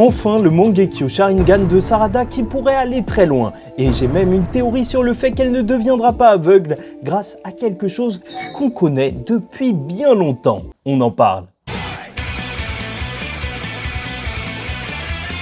Enfin, le Mangekyo Sharingan de Sarada qui pourrait aller très loin. Et j'ai même une théorie sur le fait qu'elle ne deviendra pas aveugle grâce à quelque chose qu'on connaît depuis bien longtemps. On en parle.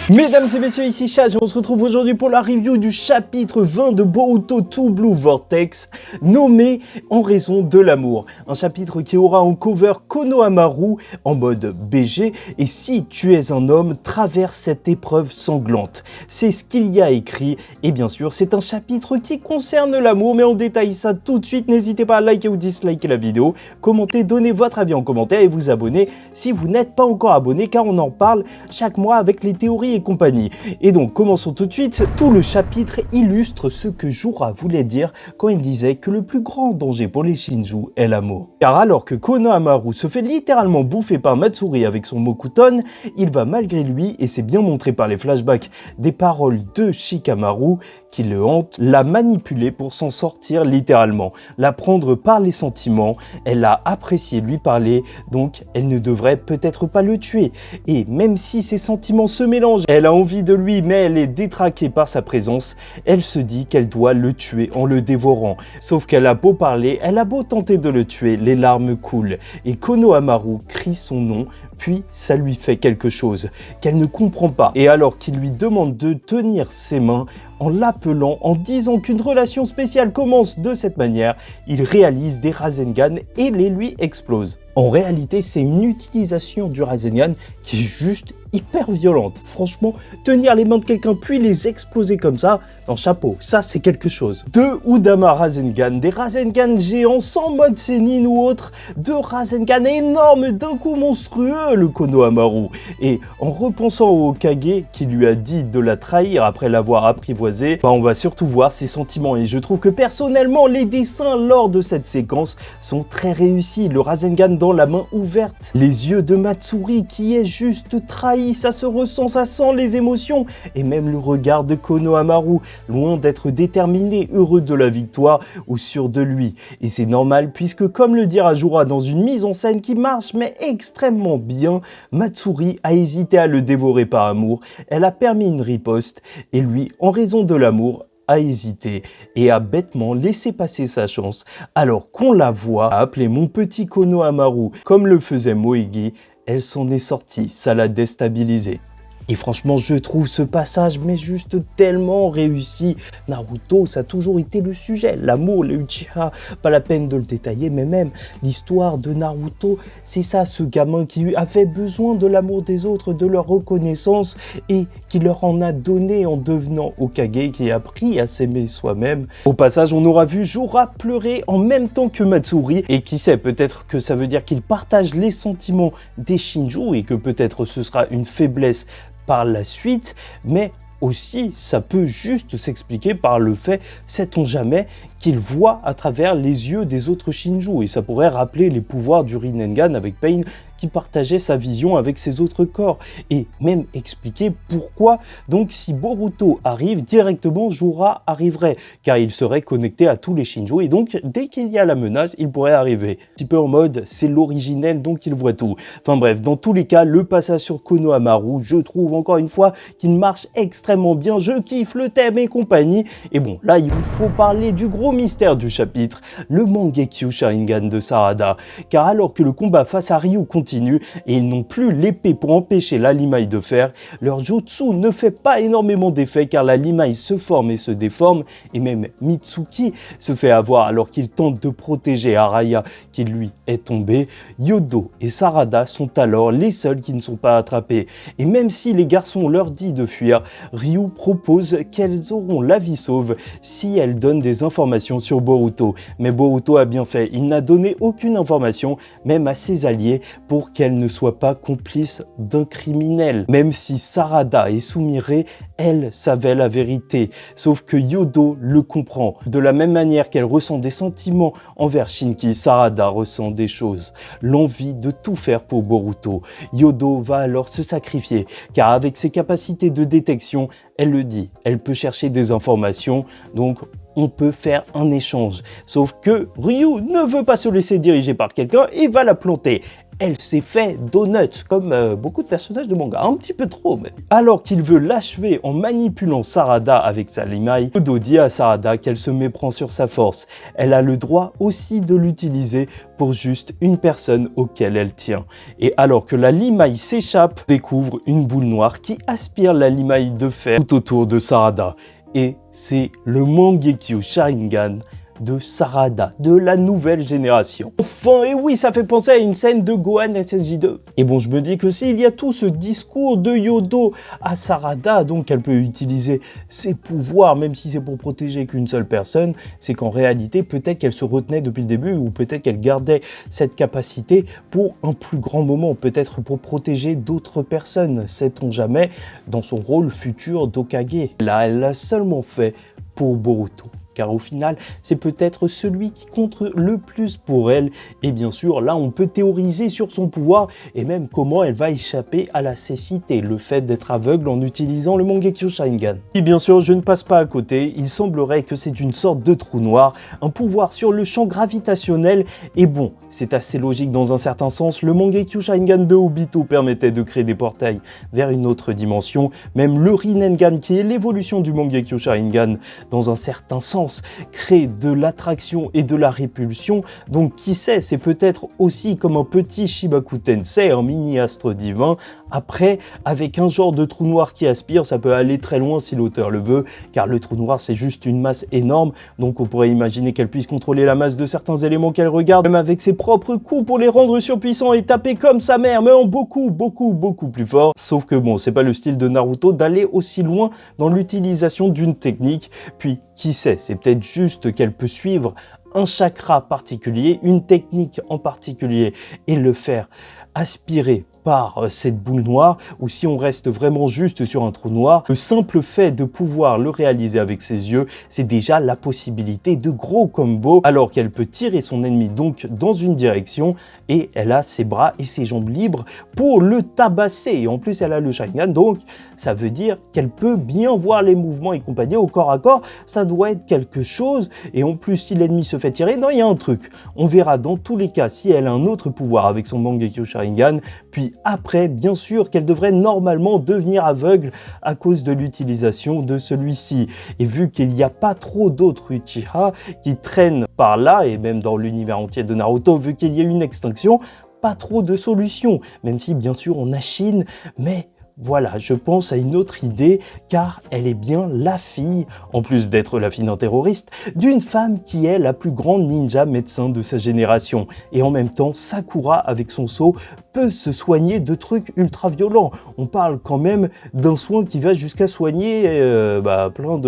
Mesdames et messieurs, ici Chad et on se retrouve aujourd'hui pour la review du chapitre 20 de Boruto To Blue Vortex, nommé En raison de l'amour. Un chapitre qui aura en cover Konohamaru en mode BG et si tu es un homme, traverse cette épreuve sanglante. C'est ce qu'il y a écrit et bien sûr c'est un chapitre qui concerne l'amour, mais on détaille ça tout de suite. N'hésitez pas à liker ou disliker la vidéo, commenter, donner votre avis en commentaire et vous abonner si vous n'êtes pas encore abonné car on en parle chaque mois avec les théories et compagnie. Et donc commençons tout de suite. Tout le chapitre illustre ce que Jura voulait dire quand il disait que le plus grand danger pour les Shinju est l'amour. Car alors que Konohamaru se fait littéralement bouffer par Matsuri avec son Mokuton, il va malgré lui, et c'est bien montré par les flashbacks des paroles de Shikamaru qui le hante, la manipuler pour s'en sortir littéralement, la prendre par les sentiments. Elle a apprécié lui parler, donc elle ne devrait peut-être pas le tuer. Et même si ses sentiments se mélangent, elle a envie de lui mais elle est détraquée par sa présence, elle se dit qu'elle doit le tuer en le dévorant. Sauf qu'elle a beau parler, elle a beau tenter de le tuer, les larmes coulent et Konohamaru crie son nom, puis ça lui fait quelque chose qu'elle ne comprend pas. Et alors qu'il lui demande de tenir ses mains, en l'appelant, en disant qu'une relation spéciale commence de cette manière, il réalise des Rasengan et les lui explose. En réalité, c'est une utilisation du Rasengan qui est juste hyper violente. Franchement, tenir les mains de quelqu'un puis les exploser comme ça, dans chapeau, ça c'est quelque chose. Deux Udama Rasengan, des Rasengan géants sans mode Sennin ou autre, deux Rasengan énormes d'un coup monstrueux, le Konohamaru. Et en repensant au Hokage qui lui a dit de la trahir après l'avoir apprivoisé, on va surtout voir ses sentiments. Et je trouve que personnellement, les dessins lors de cette séquence sont très réussis. Le Rasengan dans la main ouverte, les yeux de Matsuri qui est juste trahi, ça se ressent, ça sent les émotions, et même le regard de Konohamaru, loin d'être déterminé, heureux de la victoire ou sûr de lui. Et c'est normal puisque comme le dira Jura dans une mise en scène qui marche mais extrêmement bien, Matsuri a hésité à le dévorer par amour, elle a permis une riposte et lui, en raison de l'amour, a hésité et a bêtement laissé passer sa chance alors qu'on la voit appeler mon petit Konohamaru comme le faisait Moegi. Elle s'en est sortie, ça l'a déstabilisée. Et franchement, je trouve ce passage mais juste tellement réussi. Naruto, ça a toujours été le sujet, l'amour, les Uchiha, pas la peine de le détailler, mais même l'histoire de Naruto, c'est ça, ce gamin qui avait besoin de l'amour des autres, de leur reconnaissance et qui leur en a donné en devenant Hokage, qui a appris à s'aimer soi-même. Au passage, on aura vu Jura pleurer en même temps que Matsuri, et qui sait, peut-être que ça veut dire qu'il partage les sentiments des Shinju et que peut-être ce sera une faiblesse par la suite, mais aussi ça peut juste s'expliquer par le fait, sait-on jamais, qu'il voit à travers les yeux des autres Shinju et ça pourrait rappeler les pouvoirs du Rinnegan avec Pain qui partageait sa vision avec ses autres corps et même expliquer pourquoi donc si Boruto arrive directement, Jura arriverait car il serait connecté à tous les Shinju et donc dès qu'il y a la menace il pourrait arriver. Un petit peu en mode c'est l'originel donc il voit tout. Enfin bref, dans tous les cas le passage sur Konohamaru, je trouve encore une fois qu'il marche extrêmement bien, je kiffe le thème et compagnie. Et bon là il faut parler du gros mystère du chapitre, le Mangekyo Sharingan de Sarada, car alors que le combat face à Ryu continue et ils n'ont plus l'épée pour empêcher la limaille de fer, leur jutsu ne fait pas énormément d'effet car la limaille se forme et se déforme et même Mitsuki se fait avoir alors qu'il tente de protéger Araya qui lui est tombé. Yodo et Sarada sont alors les seuls qui ne sont pas attrapés et même si les garçons leur disent de fuir, Ryu propose qu'elles auront la vie sauve si elles donnent des informations sur Boruto. Mais Boruto a bien fait, il n'a donné aucune information, même à ses alliés, pour qu'elle ne soit pas complice d'un criminel. Même si Sarada et Sumire, elle savait la vérité. Sauf que Yodo le comprend. De la même manière qu'elle ressent des sentiments envers Shinki, Sarada ressent des choses. L'envie de tout faire pour Boruto. Yodo va alors se sacrifier, car avec ses capacités de détection, elle le dit, elle peut chercher des informations, donc on peut faire un échange. Sauf que Ryu ne veut pas se laisser diriger par quelqu'un et va la planter. elle s'est fait donuts, comme beaucoup de personnages de manga, un petit peu trop même. Alors qu'il veut l'achever en manipulant Sarada avec sa limaille, Odo dit à Sarada qu'elle se méprend sur sa force. Elle a le droit aussi de l'utiliser pour juste une personne auquel elle tient. Et alors que la limaille s'échappe, découvre une boule noire qui aspire la limaille de fer tout autour de Sarada. Et c'est le Mangekyo Sharingan de Sarada, de la nouvelle génération. Enfin, et oui, ça fait penser à une scène de Gohan SSJ2. Et bon, je me dis que s'il y a tout ce discours de Yodo à Sarada, donc elle peut utiliser ses pouvoirs, même si c'est pour protéger qu'une seule personne, c'est qu'en réalité, peut-être qu'elle se retenait depuis le début, ou peut-être qu'elle gardait cette capacité pour un plus grand moment, peut-être pour protéger d'autres personnes, sait-on jamais, dans son rôle futur d'Hokage. Là, elle l'a seulement fait pour Boruto. Car au final, c'est peut-être celui qui compte le plus pour elle. Et bien sûr, là, on peut théoriser sur son pouvoir et même comment elle va échapper à la cécité, le fait d'être aveugle en utilisant le Mangekyo Sharingan. Et bien sûr, je ne passe pas à côté, il semblerait que c'est une sorte de trou noir, un pouvoir sur le champ gravitationnel, et bon, c'est assez logique dans un certain sens, le Mangekyo Sharingan de Obito permettait de créer des portails vers une autre dimension, même le Rinnegan, qui est l'évolution du Mangekyo Sharingan, dans un certain sens, crée de l'attraction et de la répulsion, donc qui sait, c'est peut-être aussi comme un petit Shibaku Tensei, un mini astre divin. Après, avec un genre de trou noir qui aspire, ça peut aller très loin si l'auteur le veut, car le trou noir c'est juste une masse énorme, donc on pourrait imaginer qu'elle puisse contrôler la masse de certains éléments qu'elle regarde, même avec ses propres coups pour les rendre surpuissants et taper comme sa mère, mais en beaucoup plus fort. Sauf que bon, c'est pas le style de Naruto d'aller aussi loin dans l'utilisation d'une technique, puis qui sait, c'est peut-être juste qu'elle peut suivre un chakra particulier, une technique en particulier, et le faire aspirer par cette boule noire, ou si on reste vraiment juste sur un trou noir, le simple fait de pouvoir le réaliser avec ses yeux, c'est déjà la possibilité de gros combos, alors qu'elle peut tirer son ennemi donc dans une direction, et elle a ses bras et ses jambes libres pour le tabasser, et en plus elle a le Sharingan, donc ça veut dire qu'elle peut bien voir les mouvements et compagnie au corps à corps, ça doit être quelque chose, et en plus si l'ennemi se fait tirer, non, il y a un truc, on verra dans tous les cas si elle a un autre pouvoir avec son Mangekyo Sharingan, puis après, bien sûr qu'elle devrait normalement devenir aveugle à cause de l'utilisation de celui-ci. Et vu qu'il n'y a pas trop d'autres Uchiha qui traînent par là, et même dans l'univers entier de Naruto, vu qu'il y a une extinction, pas trop de solutions. Même si, bien sûr, on achine, mais voilà, je pense à une autre idée, car elle est bien la fille, en plus d'être la fille d'un terroriste, d'une femme qui est la plus grande ninja médecin de sa génération. Et en même temps, Sakura, avec son sceau, peut se soigner de trucs ultra violents. On parle quand même d'un soin qui va jusqu'à soigner plein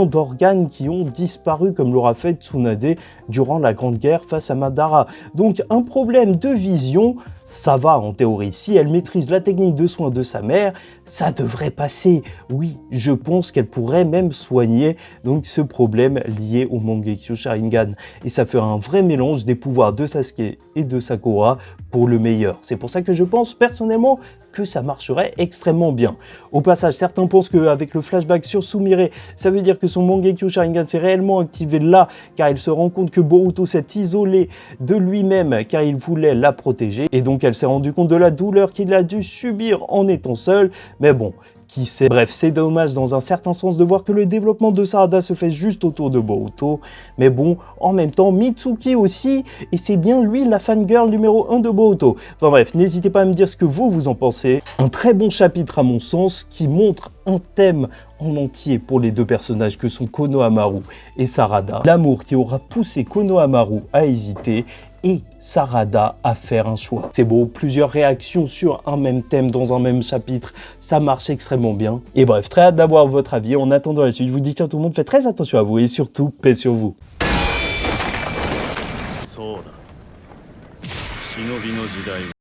d'organes qui ont disparu, comme l'aura fait Tsunade durant la Grande Guerre face à Madara. Donc un problème de vision, ça va en théorie. Si elle maîtrise la technique de soin de sa mère, ça devrait passer. Oui, je pense qu'elle pourrait même soigner donc ce problème lié au Mangekyo Sharingan. Et ça ferait un vrai mélange des pouvoirs de Sasuke et de Sakura pour le meilleur. C'est pour ça que je pense personnellement que ça marcherait extrêmement bien. Au passage, certains pensent qu'avec le flashback sur Sumire, ça veut dire que son Mangekyo Sharingan s'est réellement activé là, car il se rend compte que Boruto s'est isolé de lui-même, car il voulait la protéger, et donc elle s'est rendue compte de la douleur qu'il a dû subir en étant seule, mais bon, qui sait. Bref, c'est dommage dans un certain sens de voir que le développement de Sarada se fait juste autour de Boruto, mais bon, en même temps, Mitsuki aussi, et c'est bien lui la fangirl numéro 1 de Boruto. Enfin bref, n'hésitez pas à me dire ce que vous en pensez. Un très bon chapitre à mon sens, qui montre un thème en entier pour les deux personnages que sont Konohamaru et Sarada. L'amour qui aura poussé Konohamaru à hésiter, et Sarada à faire un choix. C'est beau, plusieurs réactions sur un même thème dans un même chapitre, ça marche extrêmement bien. Et bref, très hâte d'avoir votre avis. En attendant la suite, je vous dis que tout le monde, faites très attention à vous et surtout, paix sur vous.